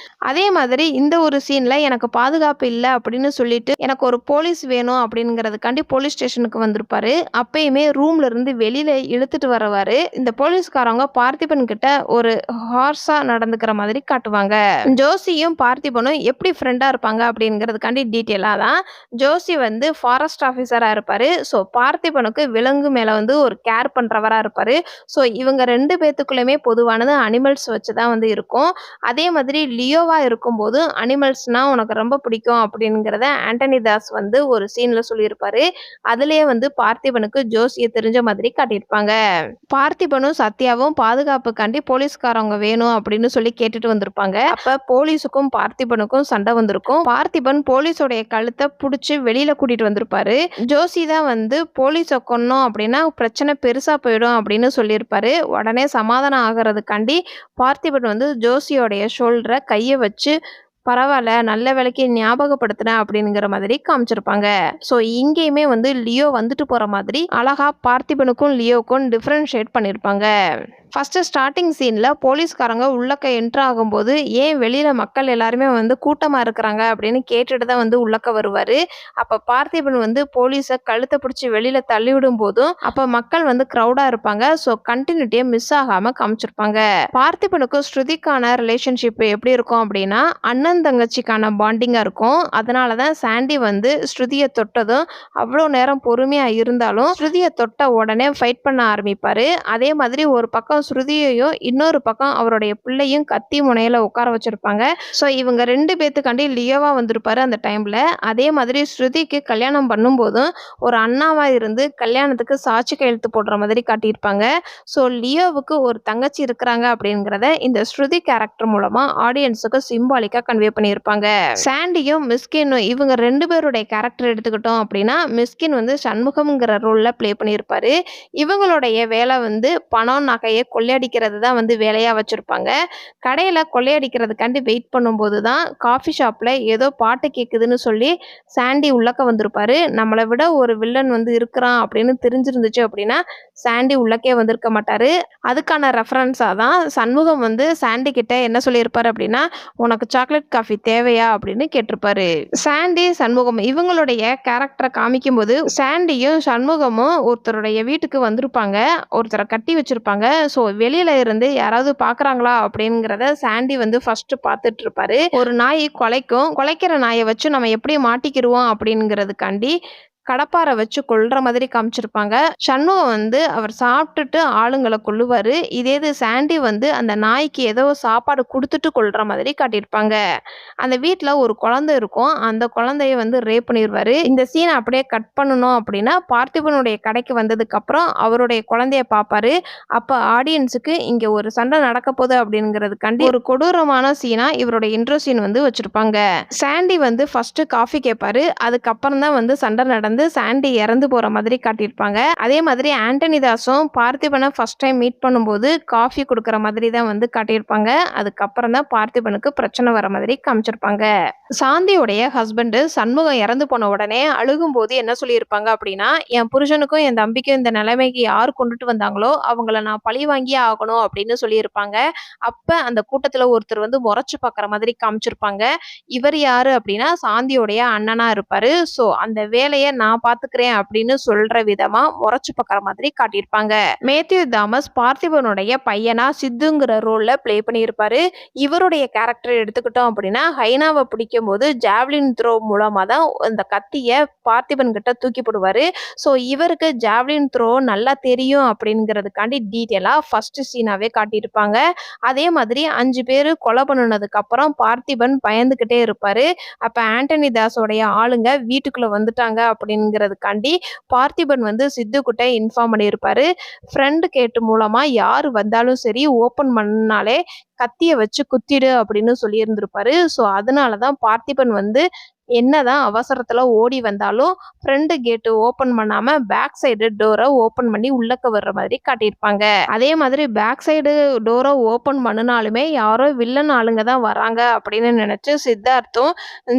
அதே மாதிரி இந்த ஒரு சீன்ல எனக்கு பாதுகாப்பு இல்ல அப்படின்னு சொல்லிட்டு எனக்கு ஒரு போலீஸ் வேணும் அப்படிங்கிறதுக்காண்டி போலீஸ் ஸ்டேஷனுக்கு வந்திருப்பாரு. அப்பயுமே ரூம்ல இருந்து வெளியில இழுத்துட்டு வரவாரு. இந்த போலீஸ்காரவங்க பார்த்திபன் கிட்ட ஒரு ஹார்ஸா நடந்துக்கிற மாதிரி காட்டுவாங்க. ஜோசியும் பார்த்திபனும் எப்படி ஃப்ரெண்டா இருப்பாங்க அப்படிங்கிறதுக்காண்டி டீட்டெயிலா தான் ஜோசி வந்து ஃபாரஸ்ட் ஆஃபீஸரா இருப்பாரு. ஸோ பார்த்திபனுக்கு விலங்கு மேல வந்து ஒரு கேர் பண்றவரா இருப்பாரு. ஸோ இவங்க 2 பேத்துக்குள்ளயுமே பொதுவானது அனிமல்ஸ் வச்சு தான் வந்து இருக்கும். அதே மாதிரி லியோவா இருக்கும்போது அனிமல்ஸ்னா உனக்கு ரொம்ப பிடிக்கும் அப்படிங்கிறத ஆண்டனி தாஸ் வந்து ஒரு சீன்ல சொல்லியிருப்பாரு. அதுலயே வந்து பார்த்திபனுக்கு ஜோசிய தெரிஞ்ச மாதிரி காட்டியிருப்பாங்க. பார்த்திபனும் சத்யாவும் பாதுகாப்புக்காண்டி போலீஸ்காரவங்க வேணும் அப்படின்னு சொல்லி கேட்டுட்டு வந்திருப்பாங்க. அப்ப போலீஸுக்கும் பார்த்திபனுக்கும் சண்டை வந்திருக்கும். பார்த்திபன் போலீஸோடைய கழுத்தை புடிச்சு வெளியில கூட்டிட்டு வந்திருப்பாரு. ஜோசி தான் வந்து போலீஸை கொன்னோம் அப்படின்னா பிரச்சனை பெருசா போயிடும் அப்படின்னு சொல்லியிருப்பாரு. உடனே சமாதானம் ஆகிறதுக்காண்டி பார்த்திபன் வந்து ஜோசியோடைய ஷோல்டரை கையை வச்சு பரவாயில்ல நல்ல வேலைக்கு ஞாபகப்படுத்தினேன் அப்படிங்கிற மாதிரி காமிச்சிருப்பாங்க. ஸோ இங்கேயுமே வந்து லியோ வந்துட்டு போற மாதிரி அழகா பார்த்திபனுக்கும் லியோக்கும் டிஃபரன்ஷியேட் பண்ணியிருப்பாங்க. ஃபர்ஸ்ட் ஸ்டார்டிங் சீன்ல போலீஸ்காரங்க உள்ளக்க என்ட்ரு ஆகும்போது ஏன் வெளியில மக்கள் எல்லாருமே வந்து கூட்டமா இருக்கிறாங்க அப்படின்னு கேட்டுட்டு தான் வந்து உள்ளக்க வருவாரு. அப்ப பார்த்திபன் வந்து போலீஸை கழுத்தை பிடிச்சி வெளியில தள்ளிவிடும் போதும் அப்ப மக்கள் வந்து கிரௌடா இருப்பாங்க. ஸோ கண்டினியூட்டியை மிஸ் ஆகாம காமிச்சிருப்பாங்க. பார்த்திபனுக்கும் ஸ்ருதிக்கான ரிலேஷன்ஷிப் எப்படி இருக்கும் அப்படின்னா அண்ணன் தங்கச்சிக்கான பாண்டிங்கா இருக்கும். அதனாலதான் சாண்டி வந்து ஸ்ருதியை தொட்டதும் அவ்வளோ நேரம் பொறுமையா இருந்தாலும் ஸ்ருதியை தொட்ட உடனே ஃபைட் பண்ண ஆரம்பிப்பாரு. அதே மாதிரி ஒரு பக்கம் ஸ்ருதியையும் இன்னொரு பக்கம் அவருடைய பிள்ளையும் கத்தி முனையில உட்கார வச்சிருப்பாங்க. ஸோ இவங்க 2 பேத்துக்காண்டி லியோவா வந்திருப்பாரு அந்த டைம்ல. அதே மாதிரி ஸ்ருதிக்கு கல்யாணம் பண்ணும்போதும் ஒரு அண்ணாவா இருந்து கல்யாணத்துக்கு சாட்சி கையெழுத்து போடுற மாதிரி காட்டியிருப்பாங்க. ஸோ லியோவுக்கு ஒரு தங்கச்சி இருக்கிறாங்க அப்படிங்கிறத இந்த ஸ்ருதி கேரக்டர் மூலமா ஆடியன்ஸுக்கு சிம்பாலிக்கா கன்வே பண்ணியிருப்பாங்க. சாண்டியும் மிஸ்கினும் இவங்க 2 பேருடைய கேரக்டர் எடுத்துக்கிட்டோம் அப்படின்னா மிஸ்கின் வந்து சண்முகம்ங்கிற ரோல்ல பிளே பண்ணியிருப்பாரு. இவங்களுடைய வேலை வந்து பணம் நகையை கொள்ளையடிக்கிறது தான் வந்து வேலையா வச்சிருப்பாங்க. கடையில கொள்ளையடிக்கிறதுக்காண்டி வெயிட் பண்ணும்போது தான் காஃபி ஷாப்ல ஏதோ பாட்டு கேட்குதுன்னு சொல்லி சாண்டி உள்ளக்க வந்திருப்பாரு. நம்மளை விட ஒரு வில்லன் வந்து இருக்கிறான் அப்படின்னு தெரிஞ்சிருந்துச்சு அப்படின்னா சாண்டி உள்ளக்கே வந்திருக்க மாட்டாரு. அதுக்கான ரெஃபரன்ஸா தான் சண்முகம் வந்து சாண்டி கிட்ட என்ன சொல்லியிருப்பாரு அப்படின்னா உனக்கு சாக்லேட் காஃபி தேவையா அப்படின்னு கேட்டிருப்பாரு. சாண்டி சண்முகம் இவங்களுடைய கேரக்டரை காமிக்கும் போது சாண்டியும் சண்முகமும் ஒருத்தருடைய வீட்டுக்கு வந்திருப்பாங்க. ஒருத்தரை கட்டி வச்சிருப்பாங்க. ஸோ வெளியில இருந்து யாராவது பார்க்குறாங்களா அப்படிங்கிறத சாண்டி வந்து ஃபர்ஸ்ட் பார்த்துட்டு இருப்பாரு. ஒரு நாய் குலைக்கும். குலைக்கிற நாயை வச்சு நம்ம எப்படி மாட்டிக்கிடுவோம் அப்படிங்கிறதுக்காண்டி கடப்பாரை வச்சு கொல்ற மாதிரி காமிச்சிருப்பாங்க. சண்முகம் வந்து அவர் சாப்பிட்டுட்டு ஆளுங்களை கொல்லுவாரு. இதே இது சாண்டி வந்து அந்த நாய்க்கு ஏதோ சாப்பாடு கொடுத்துட்டு கொல்ற மாதிரி காட்டியிருப்பாங்க. அந்த வீட்டில் ஒரு குழந்தை இருக்கும். அந்த குழந்தைய வந்து ரேப் பண்ணிடுவாரு. இந்த சீனை அப்படியே கட் பண்ணணும் அப்படின்னா பார்த்திபனுடைய கடைக்கு வந்ததுக்கு அப்புறம் அவருடைய குழந்தைய பார்ப்பாரு. அப்போ ஆடியன்ஸுக்கு இங்க ஒரு சண்டை நடக்க போகுது அப்படிங்கிறதுக்காண்டி ஒரு கொடூரமான சீனா இவருடைய இன்ட்ரோ சீன் வந்து வச்சிருப்பாங்க. சாண்டி வந்து ஃபர்ஸ்ட் காஃபி கேட்பாரு. அதுக்கப்புறம் தான் வந்து சண்டை நடந்து வந்து சாண்டி இறந்து போற மாதிரி காட்டியிருப்பாங்க. அதே மாதிரி ஆண்டனி தாஸும் பார்த்திபனை ஃபர்ஸ்ட் டைம் மீட் பண்ணும்போது காஃபி குடுக்குற மாதிரி தான் வந்து காட்டியிருப்பாங்க. அதுக்கப்புறம் தான் பார்த்திபனுக்கு பிரச்சனை வர மாதிரி காமிச்சிருப்பாங்க. சாந்தியுடைய ஹஸ்பண்ட் சண்முகம் இறந்து போன உடனே அழுகும்போது என்ன சொல்லியிருப்பாங்க அப்படின்னா, என் புருஷனுக்கும் என் தம்பிக்கும் இந்த நிலைமைக்கு யார் கொண்டுட்டு வந்தாங்களோ அவங்கள நான் பழி வாங்கியே ஆகணும் அப்படின்னு சொல்லியிருப்பாங்க. அப்ப அந்த கூட்டத்துல ஒருத்தர் வந்து முறைச்சு பார்க்குற மாதிரி காமிச்சிருப்பாங்க. இவர் யாரு அப்படின்னா சாந்தியுடைய அண்ணனா இருப்பாரு. ஸோ அந்த வேலைய நான் பார்த்துக்கிறேன் அப்படின்னு சொல்ற விதமா முறைச்சு பார்க்குற மாதிரி காட்டியிருப்பாங்க. மேத்யூ தாமஸ் பார்த்திபனுடைய பையனா சித்துங்கிற ரோல்ல ப்ளே பண்ணியிருப்பாரு. இவருடைய கேரக்டர் எடுத்துக்கிட்டோம் அப்படின்னா ஹைனாவை பிடிக்கும்போது ஜாவ்லின் த்ரோ மூலமா தான் அந்த கத்திய பார்த்திபன் கிட்ட தூக்கி போடுவாரு. ஸோ இவருக்கு ஜாவ்லின் த்ரோ நல்லா தெரியும் அப்படிங்கிறதுக்காண்டி டீட்டெயிலா ஃபர்ஸ்ட் சீனாவே காட்டியிருப்பாங்க. அதே மாதிரி 5 பேரு கொலை பண்ணுனதுக்கு அப்புறம் பார்த்திபன் பயந்துகிட்டே இருப்பாரு. அப்ப ஆண்டனி தாஸோடைய ஆளுங்க வீட்டுக்குள்ள வந்துட்டாங்க அப்படிங்கிறதுக்காண்டி பார்த்திபன் வந்து சித்து கிட்ட இன்ஃபார்ம் பண்ணியிருப்பாரு. ஃப்ரெண்டு கேட்டு மூலமா யாரு வந்தாலும் சரி ஓப்பன் பண்ணாலே கத்திய வச்சு குத்திடு அப்படின்னு சொல்லியிருந்திருப்பாரு. ஸோ அதனால தான் பார்த்திபன் வந்து என்னதான் அவசரத்துல ஓடி வந்தாலும் ஃப்ரண்ட் கேட் ஓபன் பண்ணாம பேக் சைடு டோரை ஓபன் பண்ணி உள்ளக்க வர்ற மாதிரி காட்டியிருப்பாங்க. அதே மாதிரி பேக் சைடு டோரை ஓபன் பண்ணினாலுமே யாரோ வில்லன் ஆளுங்க தான் வராங்க அப்படின்னு நினைச்சு சித்தார்த்தும்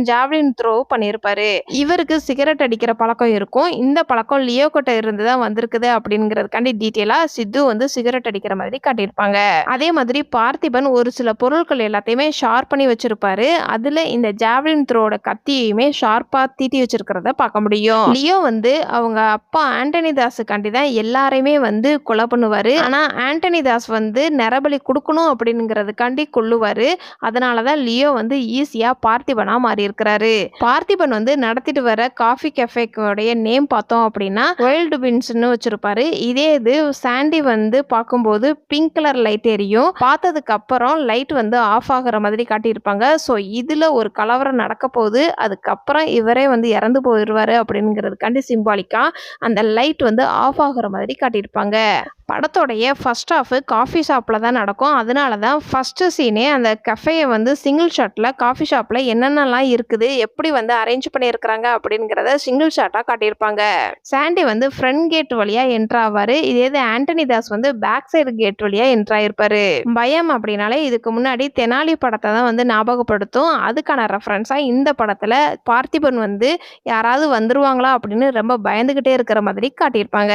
ஜாவ்லின் த்ரோ பண்ணியிருப்பாரு. இவருக்கு சிகரெட் அடிக்கிற பழக்கம் இருக்கும். இந்த பழக்கம் லியோ கிட்ட இருந்து தான் வந்திருக்குது அப்படிங்கிறதுக்காண்டி டீட்டெயிலா சித்து வந்து சிகரெட் அடிக்கிற மாதிரி காட்டியிருப்பாங்க. அதே மாதிரி பார்த்திபன் ஒரு சில பொருட்கள் எல்லாத்தையுமே ஷார்ப் பண்ணி வச்சிருப்பாரு. அதுல இந்த ஜாவ்லின் த்ரோட கத்தியுமே ஷார்ப்பா தீட்டி வச்சிருக்கிறத பார்க்க முடியும். லியோ வந்து அவங்க அப்பா ஆண்டனி தாஸுக்காண்டி தான் எல்லாரையுமே வந்து கொலை பண்ணுவாரு. ஆனா ஆண்டனி தாஸ் வந்து நரபலி கொடுக்கணும் அப்படிங்கிறதுக்காண்டி கொல்லுவாரு. அதனாலதான் லியோ வந்து ஈஸியா பார்த்திபனா மாறி இருக்கிறாரு. பார்த்திபன் வந்து நடத்திட்டு வர காஃபி கெஃபேக்குடைய நேம் பார்த்தோம் அப்படின்னா வைல்டு பின்ஸ்னு வச்சிருப்பாரு. இதே இது சாண்டி வந்து பார்க்கும்போது பிங்க் கலர் லைட் எரியும். பார்த்ததுக்கு அப்புறம் லைட் வந்து ஆஃப் ஆகுற மாதிரி காட்டியிருப்பாங்க. ஸோ இதுல ஒரு கலவரம் நடக்க போகுது. அதுக்கப்புறம் இவரே வந்து இறந்து போயிடுவாரு அப்படிங்கிறதுக்காண்டி சிம்பாலிக்கா அந்த லைட் வந்து ஆஃப் ஆகுற மாதிரி காட்டியிருப்பாங்க. படத்தோடைய ஃபர்ஸ்ட் ஹாஃப் காஃபி ஷாப்பில் தான் நடக்கும். அதனால தான் ஃபஸ்ட்டு சீனே அந்த கஃபேயை வந்து சிங்கிள் ஷாட்டில் காஃபி ஷாப்பில் என்னென்னலாம் இருக்குது, எப்படி வந்து அரேஞ்ச் பண்ணியிருக்கிறாங்க அப்படிங்கிறத சிங்கிள் ஷாட்டாக காட்டியிருப்பாங்க. சாண்டி வந்து ஃப்ரண்ட் கேட் வழியாக என்ட்ரு ஆவார். இதே ஆண்டனி தாஸ் வந்து பேக் சைடு கேட் வழியாக என்ட்ரு ஆயிருப்பாரு. பயம் அப்படின்னாலே இதுக்கு முன்னாடி தெனாலி படத்தை தான் வந்து ஞாபகப்படுத்தும். அதுக்கான ரெஃபரன்ஸாக இந்த படத்தில் பார்த்திபன் வந்து யாராவது வந்துருவாங்களா அப்படின்னு ரொம்ப பயந்துக்கிட்டே இருக்கிற மாதிரி காட்டியிருப்பாங்க.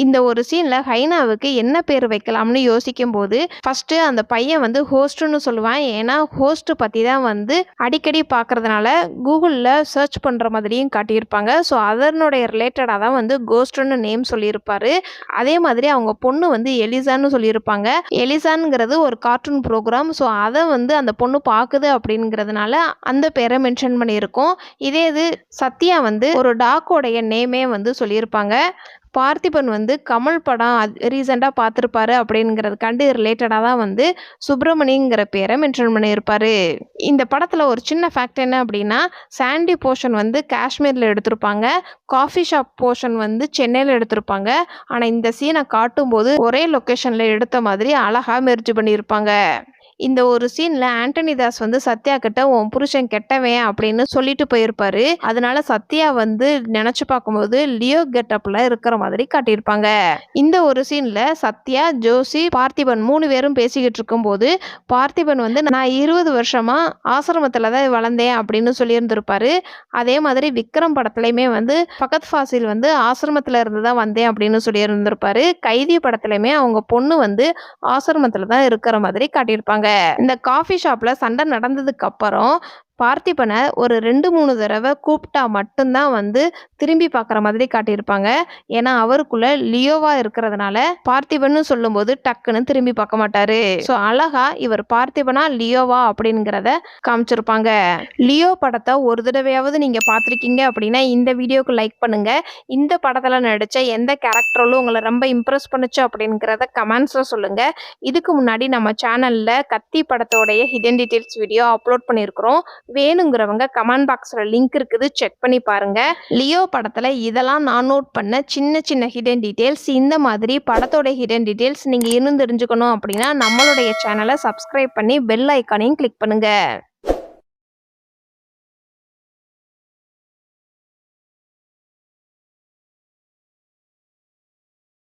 இந்த ஒரு சீன்ல ஹைனாவுக்கு என்ன பேர் வைக்கலாம்னு யோசிக்கும் போது ஃபர்ஸ்ட் அந்த பையன் வந்து ஹோஸ்ட்னு சொல்லுவான். ஏன்னா ஹோஸ்ட் பத்தி தான் வந்து அடிக்கடி பார்க்கறதுனால கூகுளில் சர்ச் பண்ற மாதிரியும் காட்டியிருப்பாங்க. ஸோ அதனுடைய ரிலேட்டடாக தான் வந்து கோஸ்ட்னு நேம் சொல்லியிருப்பாரு. அதே மாதிரி அவங்க பொண்ணு வந்து எலிசான்னு சொல்லியிருப்பாங்க. எலிசான்ங்கிறது ஒரு கார்ட்டூன் ப்ரோக்ராம். ஸோ அதை வந்து அந்த பொண்ணு பார்க்குது அப்படிங்கிறதுனால அந்த பேரை மென்ஷன் பண்ணியிருக்கோம். இதே இது சத்யா வந்து ஒரு டாக்கோடைய நேமே வந்து சொல்லியிருப்பாங்க. பார்த்திபன் வந்து கமல் படம் ரீசெண்டாக பார்த்துருப்பாரு அப்படிங்கிறதுக்காண்டி ரிலேட்டடாக தான் வந்து சுப்பிரமணியங்கிற பேரை மென்ஷன் பண்ணியிருப்பாரு. இந்த படத்தில் ஒரு சின்ன ஃபேக்ட் என்ன அப்படின்னா சாண்டி போர்ஷன் வந்து காஷ்மீரில் எடுத்திருப்பாங்க, காஃபி ஷாப் போர்ஷன் வந்து சென்னையில் எடுத்திருப்பாங்க. ஆனால் இந்த சீனை காட்டும்போது ஒரே லொக்கேஷனில் எடுத்த மாதிரி அழகாக மெர்ஜ் பண்ணியிருப்பாங்க. இந்த ஒரு சீன்ல ஆண்டனி தாஸ் வந்து சத்யா கிட்ட உன் புருஷன் கெட்டவன் அப்படின்னு சொல்லிட்டு போயிருப்பாரு. அதனால சத்யா வந்து நினைச்சு பார்க்கும்போது லியோ கெட்டப்ல இருக்கிற மாதிரி காட்டியிருப்பாங்க. இந்த ஒரு சீன்ல சத்யா, ஜோசி, பார்த்திபன் 3 பேரும் பேசிக்கிட்டு இருக்கும்போது பார்த்திபன் வந்து நான் 20 வருஷமா ஆசிரமத்துல தான் வளர்ந்தேன் அப்படின்னு சொல்லியிருந்திருப்பாரு. அதே மாதிரி விக்ரம் படத்துலயுமே வந்து ஃபகத் ஃபாசில் வந்து ஆசிரமத்துல இருந்து தான் வந்தேன் அப்படின்னு சொல்லியிருந்திருப்பாரு. கைதி படத்துலயுமே அவங்க பொண்ணு வந்து ஆசிரமத்துல தான் இருக்கிற மாதிரி காட்டியிருப்பாங்க. இந்த காஃபி ஷாப்ல சண்டை நடந்ததுக்கு அப்புறம் பார்த்திபனை ஒரு 2-3 தடவை கூப்பிட்டா மட்டும்தான் வந்து திரும்பி பார்க்குற மாதிரி காட்டியிருப்பாங்க. ஏன்னா அவருக்குள்ள லியோவா இருக்கிறதுனால பார்த்திபன்னு சொல்லும்போது டக்குன்னு திரும்பி பார்க்க மாட்டாரு. ஸோ அழகா இவர் பார்த்திபனா லியோவா அப்படிங்கிறத காமிச்சிருப்பாங்க. லியோ படத்தை ஒரு தடவையாவது நீங்க பார்த்துருக்கீங்க அப்படின்னா இந்த வீடியோக்கு லைக் பண்ணுங்க. இந்த படத்துல நடிச்ச எந்த கேரக்டரும் உங்களை ரொம்ப இம்ப்ரெஸ் பண்ணுச்சு அப்படிங்கிறத கமெண்ட்ஸ்ல சொல்லுங்க. இதுக்கு முன்னாடி நம்ம சேனல்ல கத்தி படத்தோடைய ஹிடன் டீடைல்ஸ் வீடியோ அப்லோட் பண்ணியிருக்கிறோம். வேணுங்கிறவங்க கமெண்ட் பாக்ஸ்ல லிங்க் இருக்குது, செக் பண்ணி பாருங்க. லியோ படத்துல இதெல்லாம் நான் நோட் பண்ண சின்ன சின்ன ஹிடன் டீடைல்ஸ். இந்த மாதிரி படத்தோட ஹிடன் டீடைல்ஸ் நீங்க இன்னும் தெரிஞ்சுக்கணும் அப்படின்னா நம்மளுடைய சேனலை சப்ஸ்கிரைப் பண்ணி பெல் ஐக்கானையும் கிளிக் பண்ணுங்க.